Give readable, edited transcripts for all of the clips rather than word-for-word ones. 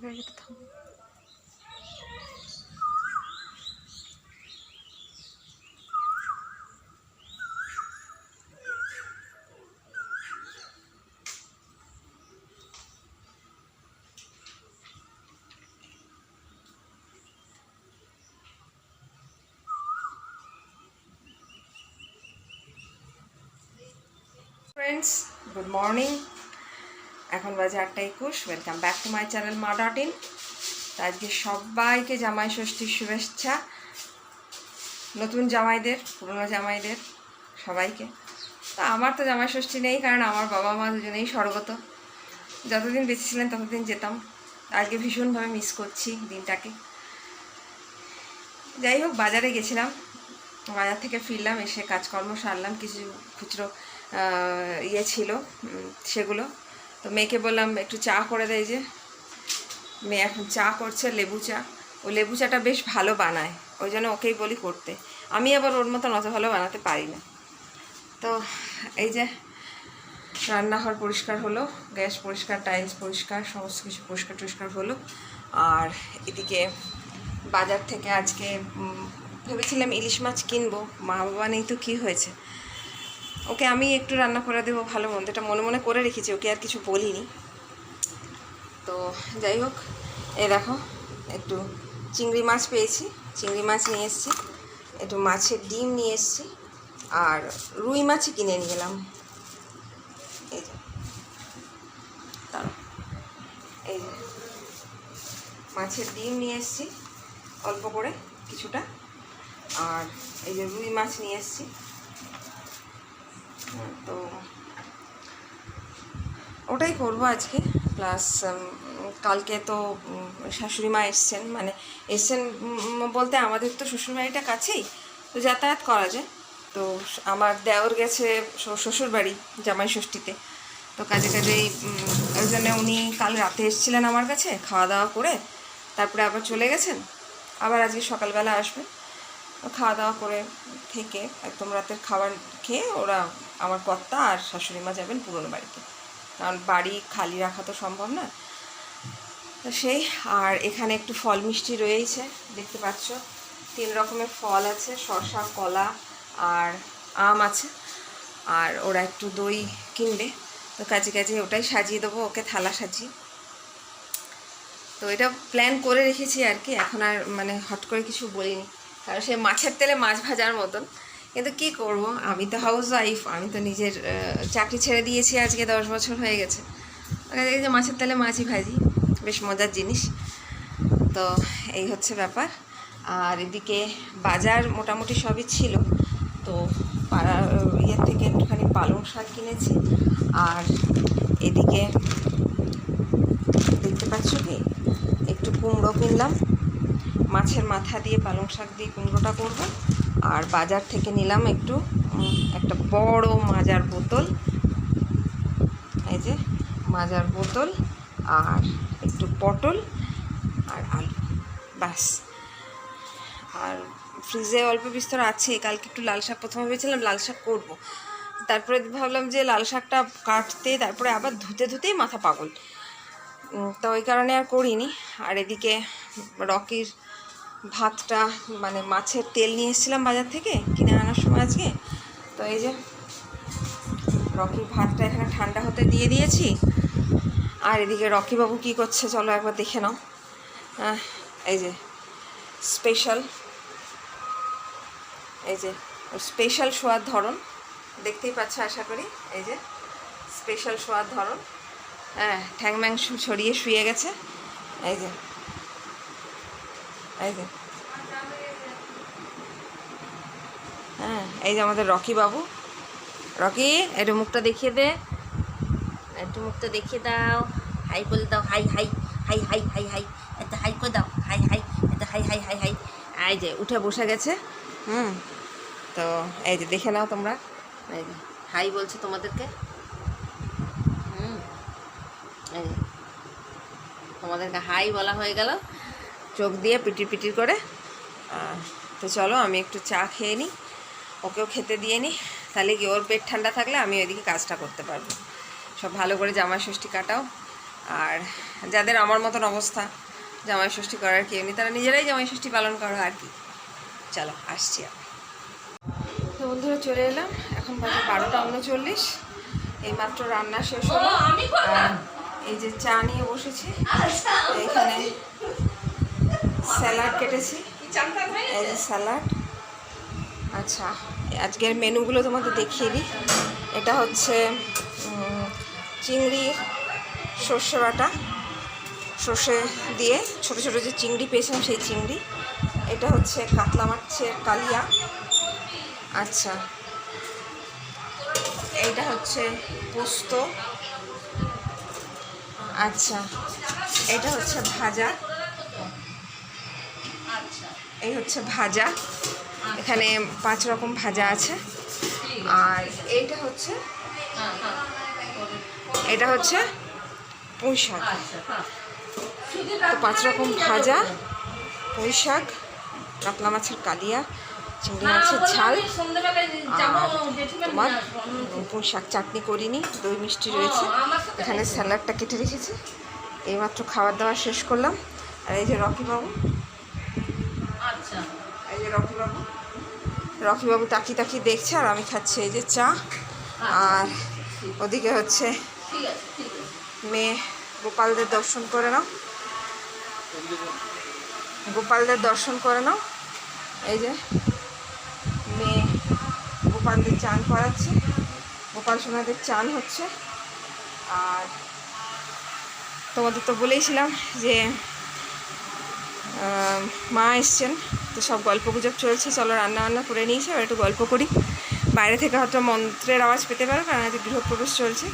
গাড়িটা থাম। Friends, good morning. এখন বাজে 8:21। Welcome back to my channel মা.in। আজকে সবাইকে জামাই ষষ্ঠীর শুভেচ্ছা, নতুন জামাইদের, পুরনো জামাইদের, সবাইকে। তা আমার তো জামাই ষষ্ঠী নেই, কারণ আমার বাবা মা দুজনেই স্বর্গত। যতদিন বেঁচে ছিলেন ততদিন যেতাম। আজকে ভীষণভাবে মিস করছি দিনটাকে। যাই হোক, বাজারে গেছিলাম, বাজার থেকে ফিরলাম, এসে কাজকর্ম সারলাম, কিছু খুচরো ইয়ে ছিল সেগুলো। তো মেয়েকে বললাম একটু চা করে দেয়, যে মেয়ে এখন চা করছে, লেবু চা। ও লেবু চাটা বেশ ভালো বানায়, ওই জন্য ওকেই বলি করতে। আমি আবার ওর মতন অত ভালো বানাতে পারি না। তো এই যে রান্নাঘর পরিষ্কার হলো, গ্যাস পরিষ্কার, টাইলস পরিষ্কার, সমস্ত কিছু পরিষ্কার টরিষ্কার হলো। আর এদিকে বাজার থেকে আজকে ভেবেছিলাম ইলিশ মাছ কিনবো, মা বাবা নেই তো কী হয়েছে, ওকে আমি একটু রান্না করে দেবো ভালো মন্দ, এটা মনে মনে করে রেখেছি, ওকে আর কিছু বলিনি। তো যাই হোক, এই দেখো একটু চিংড়ি মাছ পেয়েছি, চিংড়ি মাছ নিয়ে এসেছি, একটু মাছের ডিম নিয়ে এসেছি, আর রুই মাছই কিনে নিয়ে এলাম। এই যে দাঁড়ো, এই যে মাছের ডিম নিয়ে এসেছি অল্প করে কিছুটা, আর এই যে রুই মাছ নিয়ে এসেছি। তো ওটাই করবো আজকে। প্লাস কালকে তো শাশুড়ি মা এসছেন, মানে এসছেন বলতে আমাদের তো শ্বশুরবাড়িটা কাছেই, তো যাতায়াত করা যায়। তো আমার দেওর গেছে শ্বশুরবাড়ি জামাই ষষ্ঠীতে, তো কাজে কাজেই ওই জন্য উনি কাল রাতে এসেছিলেন আমার কাছে, খাওয়া দাওয়া করে তারপরে আবার চলে গেছেন, আবার আজকে সকালবেলা আসবে। খাওয়া দাওয়া করে থেকে একদম রাতের খাবার খেয়ে ওরা, আমার কর্তা আর শাশুড়ি মা যাবেন পুরনো বাড়িতে, কারণ বাড়ি খালি রাখা তো সম্ভব না। তো সেই, আর এখানে একটু ফল মিষ্টি রয়েছে, দেখতে পাচ্ছ 3 রকমের ফল আছে, শসা, কলা আর আম আছে। আর ওরা একটু দই কিনবে, তো কাজে কাজে ওটাই সাজিয়ে দেবো ওকে, থালা সাজিয়ে। তো এটা প্ল্যান করে রেখেছি আর কি, এখন আর মানে হট করে কিছু বলিনি, কারণ সে মাছের তেলে মাছ ভাজার মতন। কিন্তু কি করব, আমি তো হাউস ওয়াইফ, আমি তো নিজের চাকরি ছেড়ে দিয়েছি, আজকে 10 বছর হয়ে গেছে। এই যে মাছের তেলে মাছই ভাজি, বেশ মজার জিনিস। তো এই হচ্ছে ব্যাপার। আর এদিকে বাজার মোটামুটি সবই ছিল, তো পাড়ার ইয়ের থেকে একটুখানি পালং শাক কিনেছি, আর এদিকে দেখতে পাচ্ছ কি একটু কুমড়ো কিনলাম, মাছের মাথা দিয়ে পালং শাক দিয়ে কুমড়োটা করব। আর বাজার থেকে নিলাম একটু একটা বড় মাজার বোতল, এই যে মাজার বোতল, আর একটু পটল আর আলু, ব্যাস। আর ফ্রিজে অল্প বিস্তর আছে, কালকে একটু লাল শাক, প্রথমে ভেবেছিলাম লাল শাক করবো, তারপরে ভাবলাম যে লাল শাকটা কাটতে তারপরে আবার ধুতেই মাথা পাগল, তো ওই কারণে আর করিনি। আর এদিকে রকির ভাতটা, মানে মাছের তেল নিয়ে এসেছিলাম বাজার থেকে কিনে আনার সময় আজকে, তো এই যে রকির ভাতটা এখানে ঠান্ডা হতে দিয়ে দিয়েছি। আর এদিকে রকিবাবু কী করছে চলো একবার দেখে নাও। এই যে স্পেশাল, এই যে স্পেশাল শোয়ার ধরন দেখতেই পাচ্ছ আশা করি, এই যে স্পেশাল শোয়ার ধরন, হ্যাঁ ঠ্যাং ম্যাং ছড়িয়ে শুয়ে গেছে, এই যে এই যে হ্যাঁ, এই যে আমাদের রকি বাবু। রকি একটু মুখটা দেখিয়ে দে, একটু মুখটা দেখিয়ে দাও, হাই বলে দাও, high high high high high high, এত হাই করে দাও, হাই হাই, এত হাই হাই হাই হাই। এই যে উঠে বসে গেছে, তো এই যে দেখে নাও তোমরা, এই যে হাই বলছে তোমাদেরকে, এই যে তোমাদেরকে হাই বলা হয়ে গেল, চোখ দিয়ে পিটির পিটির করে। তো চলো আমি একটু চা খেয়ে নিই, ওকেও খেতে দিয়ে নিই, তাহলে কি ওর পেট ঠান্ডা থাকলে আমি ওইদিকে কাজটা করতে পারবো। সব ভালো করে জামাই ষষ্ঠী কাটাও, আর যাদের আমার মতন অবস্থা, জামাই ষষ্ঠী করার কেউ নেই, তারা নিজেরাই জামাই ষষ্ঠী পালন করো আর কি। চলো আসছি আমি। তো বন্ধুরা চলে এলাম, এখন বাজে 12:39। এইমাত্র রান্না শেষ হলো। আর এই যে চা নিয়ে বসেছি, এইখানে স্যালাড কেটেছি, এই যে স্যালাড। আচ্ছা, আজকের মেনুগুলো তোমাদের দেখিয়ে দিই। এটা হচ্ছে চিংড়ির সর্ষে বাটা, সর্ষে দিয়ে ছোট ছোট যে চিংড়ি পেয়েছিলাম সেই চিংড়ি। এটা হচ্ছে কাতলা মাছের কালিয়া। আচ্ছা, এইটা হচ্ছে পোস্ত। আচ্ছা, এটা হচ্ছে ভাজা। এই হচ্ছে ভাজা, এখানে 5 রকম ভাজা আছে। আর এইটা হচ্ছে পুঁই শাক। তো 5 রকম ভাজা, পুঁই শাক, কাতলা মাছের কালিয়া, চিংড়ি মাছের ঝাল, তোমার পুঁই শাক চাটনি করিনি, দই মিষ্টি রয়েছে। এখানে স্যালাডটা কেটে রেখেছি। এইমাত্র খাবার দাওয়া শেষ করলাম। আর এই যে রকিবাবু, এই যে রকিবাবু তাকিয়ে দেখছে, আর আমি খাচ্ছি এই যে চা। আর ওদিকে হচ্ছে মেয়ে গোপালদের দর্শন করে নাও, এই যে মেয়ে গোপালদের চান করাচ্ছে, গোপাল সোনাদের চান হচ্ছে। আর তোমাদের তো বলেইছিলাম যে মা এসছেন, তো সব গল্প গুজব চলছে। চলো রান্না করে নিয়েছি, আর একটু গল্প করি। বাইরে থেকে হয়তো মন্ত্রের আওয়াজ পেতে পারো, কারণ আজকে গৃহপ্রবেশ চলছে।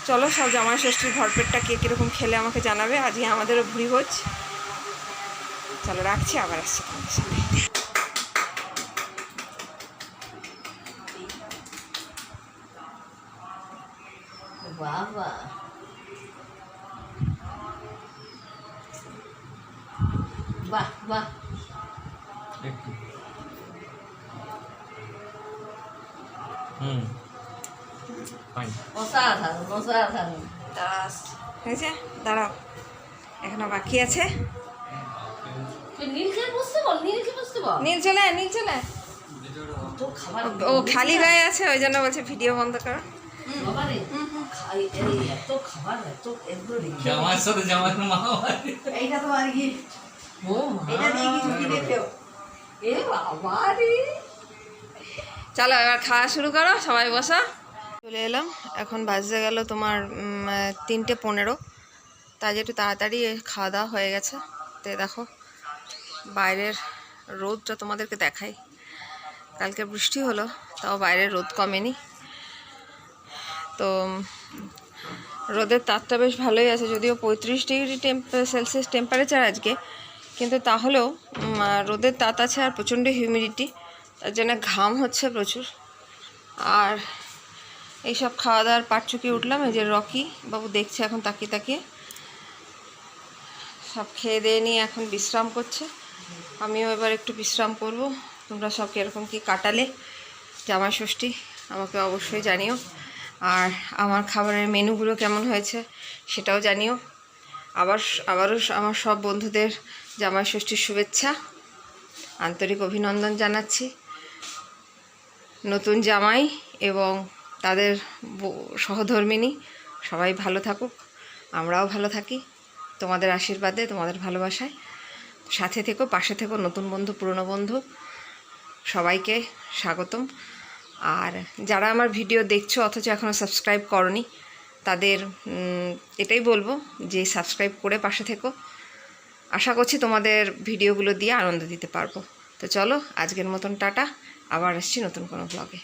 চলো, সব জামাই ষষ্ঠীর ভরপেটটা কে কীরকম খেলে আমাকে জানাবে। আজকে আমাদেরও ভুড়ি ভোজ। চলো রাখছি, আবার আসছি তোমাদের সাথে। বাবা বাহ বাহ, অসাধারণ। হয়েছে, দাঁড়াও, এখনো বাকি আছে। নীল চলে ও খালি গায়ে আছে, ওই জন্য বলছে ভিডিও বন্ধ করো। চলো এবার খাওয়া শুরু করো, সবাই বসা। চলে এলাম, এখন বাজতে গেল তোমার 3:15। তাই একটু তাড়াতাড়ি খাওয়া দাওয়া হয়ে গেছে। তো দেখো বাইরের রোদটা তোমাদেরকে দেখাই। কালকে বৃষ্টি হলো, তাও বাইরের রোদ কমেনি। তো রোদের তাপটা বেশ ভালোই আছে, যদিও 35°C টেম্পারেচার আজকে, কিন্তু তাহলেও রোদের তাপ আছে আর প্রচণ্ড হিউমিডিটি, তার জন্য ঘাম হচ্ছে প্রচুর। আর এইসব খাওয়া দাওয়ার পাট চুকিয়ে উঠলাম। এই যে রকি বাবু দেখছে এখন তাকিয়ে সব খেয়ে দিয়ে নিয়ে এখন বিশ্রাম করছে। আমিও এবার একটু বিশ্রাম করব। তোমরা সব কীরকম কী কাটালে জামাই ষষ্ঠী আমাকে অবশ্যই জানিও। আর আমার খাবারের মেনুগুলো কেমন হয়েছে সেটাও জানিও। আবারও আমার সব বন্ধুদের জামাই ষষ্ঠীর শুভেচ্ছা, আন্তরিক অভিনন্দন জানাচ্ছি। নতুন জামাই এবং তাদের সহধর্মিণী সবাই ভালো থাকুক, আমরাও ভালো থাকি তোমাদের আশীর্বাদে, তোমাদের ভালোবাসায়। সাথে থেকো, পাশে থেকো, নতুন বন্ধু পুরনো বন্ধু সবাইকে স্বাগতম। আর যারা আমার ভিডিও দেখছো অথচ এখনও সাবস্ক্রাইব করনি, তাদের এটাই বলবো যে সাবস্ক্রাইব করে পাশে থেকো। আশা করছি তোমাদের ভিডিওগুলো দিয়ে আনন্দ দিতে পারবো। তো চলো আজকের মতন টাটা, আবার আসছি নতুন কোনো ব্লগে।